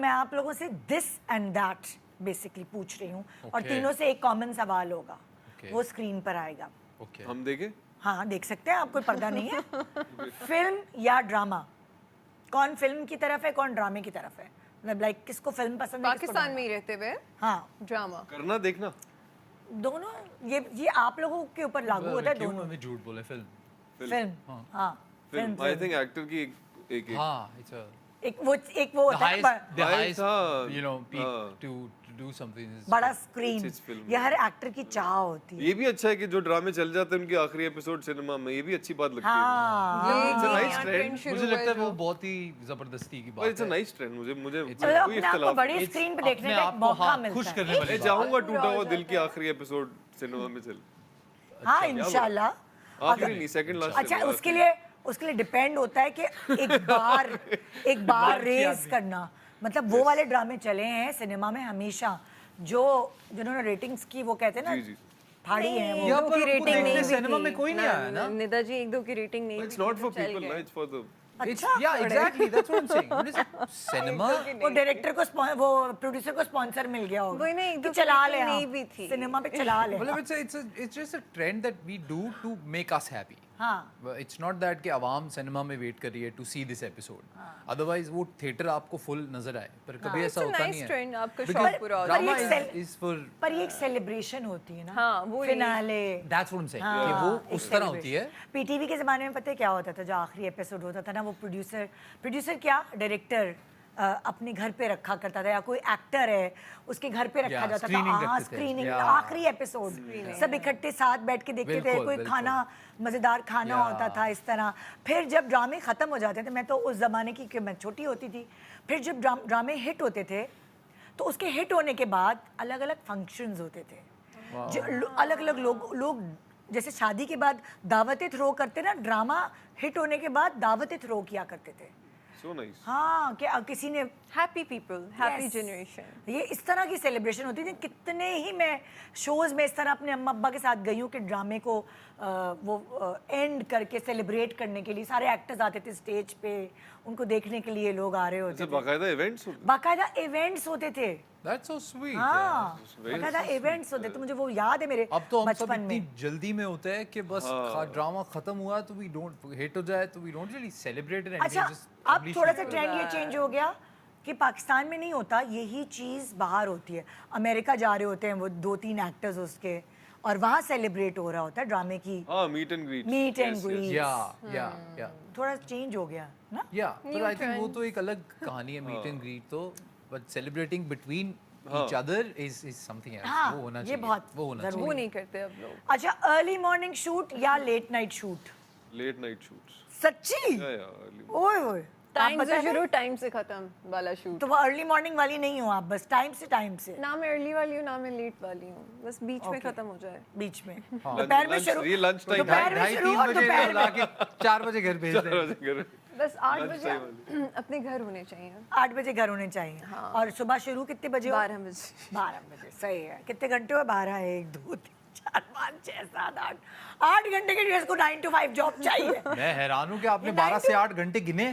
मैं आप लोगों से दिस एंड दैट बेसिकली पूछ रही हूँ और तीनों से एक कॉमन सवाल होगा, वो स्क्रीन पर आएगा। हम देखें? हाँ देख सकते हैं, आप कोई पर्दा नहीं है। फिल्म या ड्रामा, कौन फिल्म की तरफ है कौन ड्रामे की तरफ है? मतलब लाइक किसको फिल्म पसंद है, पाकिस्तान में ही रहते हुए हाँ ड्रामा करना देखना दोनों, ये आप लोगों के ऊपर लागू होता है दोनों। हमें झूठ बोले फिल्म हाँ फिल्म आई थिंक एक्टर की एक हाँ it's a एक वो होता है ना, the highest हाँ, you know peak हाँ। to do something is बड़ा स्क्रीन, it's film। ये हर एक्टर की चाह होती है। ये भी अच्छा है कि जो ड्रामे चल जाते हैं उनके आखिरी एपिसोड सिनेमा में, ये भी अच्छी बात लगती है। हाँ It's a nice नया trend। trend शुरू मुझे लगता है हुआ वो बहुत ही जबरदस्ती की और बात इट्स अ नाइस ट्रेंड, मुझे मतलब कोई अपने आप को इख्तिलाफ बड़ी स्क्रीन पे देखने का एक अपने आप को, मौका हाँ, मिलता खुश है। करने वाली मैं बात चाहूंगा पूरा टूटा हो हुआ दिल जाता की आखिरी एपिसोड सिनेमा में चले। हाँ इंशाल्लाह। आखिरी नहीं, सेकंड लास्ट। अच्छा उसके लिए डिपेंड होता है कि एक बार रेस करना, मतलब वो वाले ड्रामे चले हैं सिनेमा में हमेशा जो जिन्होंने रेटिंग्स की, वो कहते हैं ना जी जी। फाड़ी है वो। यहाँ दो पर की उनको रेटिंग देखने नहीं भी सिनेमा थी। में कोई नहीं आया ना। निदा जी एक दो की रेटिंग नहीं इट्स भी नॉट थी, फॉर तो चल पीपल गए। ना, it's for the It's, yeah, exactly. That's what I'm saying. Cinema वो डायरेक्टर को वो प्रोड्यूसर को स्पॉन्सर मिल गया होगा वही ना, एक कि दो चला की ले नहीं हम, भी थी। सिनेमा पे चला ले मतलब it's just a trend that we do to make us happy. हाँ It's not that कि आवाम सिनेमा में वेट कर रही है to see this episode. Otherwise वो थिएटर आपको फुल नजर आए, पर कभी ऐसा It's a होता nice नहीं है. trend, आपका Because शौक पूरा हो drama जाए। is for पर ये एक सेलिब्रेशन होती है ना, हाँ, वो finale. that's what I'm saying. हाँ, कि वो एक उस तरह होती है. पीटीवी के ज़माने में पता है क्या होता था, जो आखिरी एपिसोड होता था ना, वो प्रोड्यूसर क्या डायरेक्टर अपने घर पे रखा करता था, या कोई एक्टर है उसके घर पे रखा जाता था। screening हाँ रखते थे। Screening, Yeah. आखिरी एपिसोड सब इकट्ठे साथ बैठ के देखते थे, बिल्कुल, कोई बिल्कुल। खाना मज़ेदार खाना Yeah. होता था इस तरह। फिर जब ड्रामे ख़त्म हो जाते थे, मैं तो उस ज़माने की, कि मैं छोटी होती थी, फिर जब ड्रामे हिट होते थे तो उसके हिट होने के बाद अलग अलग फंक्शंस होते थे, जो अलग अलग लोग जैसे शादी के बाद दावतें थ्रो करते ना, ड्रामा हिट होने के बाद दावतें थ्रो किया करते थे। So nice. हाँ कि किसी ने happy people, happy Yes. Generation. ये इस तरह की सेलिब्रेशन होती थी। कितने ही मैं शोज़ में इस तरह अपने अम्मा अब्बा के साथ गई हूँ कि ड्रामे को वो एंड करके सेलिब्रेट करने के लिए सारे एक्टर्स आते थे स्टेज पे, उनको देखने के लिए लोग आ रहे होते थे। बाकायदा इवेंट्स होते बाकायदा इवेंट्स होते थे। That's so sweet. हाँ very बाकायदा इवेंट्स होते थे, मुझे वो याद है मेरे अब तो हम सब बचपन इतनी में। जल्दी में होते हैं कि बस ड्रामा खत्म हुआ तो वी डोंट हिट हो जाए तो we don't really celebrate it. अच्छा अब थोड़ा सा ट्रेंड ये चेंज हो गया कि पाकिस्तान में नहीं होता, यही चीज़ बाहर होती है। अमेरिका जा रहे होते हैं वो 2-3 एक्टर्स उसके, और वहाँ सेलिब्रेट हो रहा होता है ड्रामे की हाँ, मीट एंड ग्रीट। या थोड़ा चेंज हो गया ना। पर आई थिंक वो तो एक अलग कहानी है मीट एंड ग्रीट तो, but celebrating between each other is something else. हाँ, वो होना ये चाहिए, बहुत वो होना जरूरी चाहिए। वो नहीं करते अब लोग। अच्छा अर्ली मॉर्निंग शूट या late night shoot? Late night shoots. सच्ची? या ओए होए, टाइम आप से बता शुरू, रहे? टाइम से खत्म वाला शूट। तो वो अर्ली मॉर्निंग वाली नहीं हो आप, बस टाइम से ना मैं अर्ली वाली हूँ ना मैं लेट वाली हूँ, बस बीच में खत्म हो जाए। बीच में। दोपहर में शुरू, ये लंच टाइम दोपहर में शुरू और दोपहर में 4 बजे घर भेज दे। बस 8 बजे अपने घर होने चाहिए। 8 बजे घर होने चाहिए। और सुबह शुरू कितने बजे हो? 12 बजे। 12 बजे, सही है। कितने घंटे हुए? 12, 1, 2, 3, 4, 5, 6, 7, 8 घंटे के ड्रेस को 9 to 5 जॉब चाहिए। मैं हैरान हूँ कि आपने 12 से 8 घंटे गिने।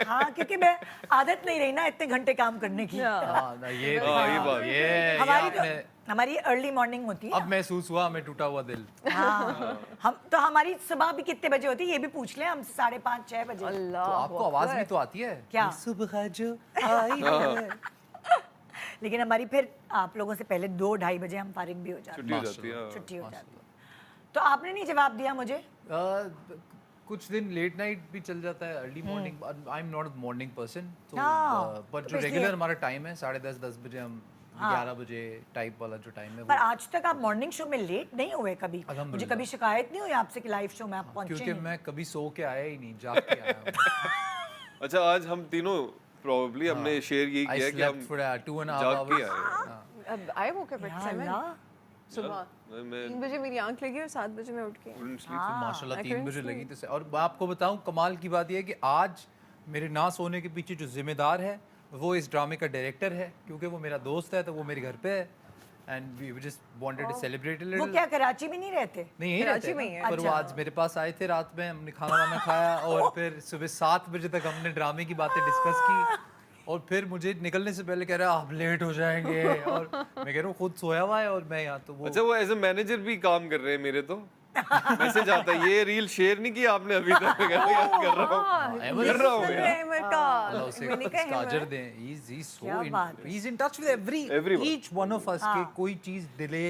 हाँ क्योंकि मैं आदत नहीं रही ना इतने घंटे काम करने की। ये बात। ये हमारी अर्ली मॉर्निंग होती है। अब महसूस हुआ हमें टूटा हुआ दिल। हाँ हम हमारी सुबह भी कितने बजे होती है ये भी पूछ लें हम, 5:30, 6 बजे। अल्लाह, तो आपको आवाज भी तो आती है क्या? सुबह जो आई है। लेकिन हमारी फिर आप लोगों से पहले 2-2:30 बजे हम फारिग भी हो जाते छुट्टी हो जाती है। हैं, छुट्टी हो जाती है। तो आपने नहीं जवाब दिया मुझे। कुछ दिन लेट नाइट भी चल जाता है, early morning. I am not a morning person तो, हाँ, पर तो जो इसलिए- रेगुलर हमारा टाइम है 10:30-10 बजे, हम 11 बजे टाइप वाला जो टाइम है पर वो, आज तक आप मॉर्निंग शो में लेट नहीं हुए कभी? मुझे अल्हम्दुलिल्लाह। कभी शिकायत नहीं हुई आपसे कि लाइव शो में आप पहुंचे क्योंकि नहीं? मैं कभी सो के आया ही नहीं, जाग के आया हूँ। अच्छा आज हम तीनों प्रोबेबली हमने शेयर यही I किया कि slept हम for 2.5 जाग के hours. आए। अब आई woke up at या 7 अल्लाह, सुबह। मैं 3 बजे मेरी आंख लगी और 7 बजे मैं उठ के। couldn't sleep। तो माशाल्लाह I 3 couldn't बजे लगी sleep. तो और मैं आपको बताऊं कमाल की बात यह है कि आज मेरे ना सोने के पीछे जो जिम्मेदार है वो इस ड्रामे का डायरेक्टर है, क्योंकि वो मेरा दोस्त है तो वो मेरे घर पे है and we just wanted to celebrate a वो लिटिल। क्या कराची में नहीं रहते? नहीं यही कराची रहते में ही हैं है। पर वो अच्छा। आज मेरे पास आए थे, रात में हमने खाना वाना खाया और फिर सुबह 7 बजे तक हमने ड्रामे की बातें डिस्कस की और फिर मुझे निकलने से पहले कह रहा है आप लेट हो जाएंगे और मैं कह रहा हूँ खुद सोया हुआ है और मैं यहाँ तो वो अच्छा वो एज ए मैनेजर भी काम कर रहे हैं मेरे तो मैसेज आता है ये रील शेयर नहीं किया आपने अभी तक मैं कह रहा हूँ, यार कर रहा हूँ कर रहा हूँ यार। अहमद का अल्लाह उसे मैंने कहा उसका अजर अहमद दें he's so क्या बात है। he's in touch with Everyone. each one of us के कोई चीज डिले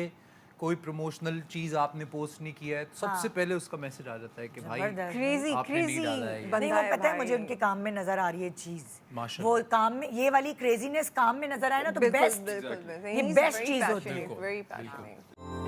कोई प्रमोशनल चीज आपने पोस्ट नहीं किया है तो सबसे पहले उसका मैसेज आ जाता है कि भाई जबरदस्त। क्रेजी आपने नहीं डाला है ये। बंदा नहीं वो है पता है भाई। मुझे उनके काम में नजर आ रही है चीज माशाल्लाह। वो काम में ये वाली क्रेजीनेस काम में नजर आए ना तो बिल्कुल बेस्ट बिल्कुल ये He's best very चीज होती passionate, है। very passionate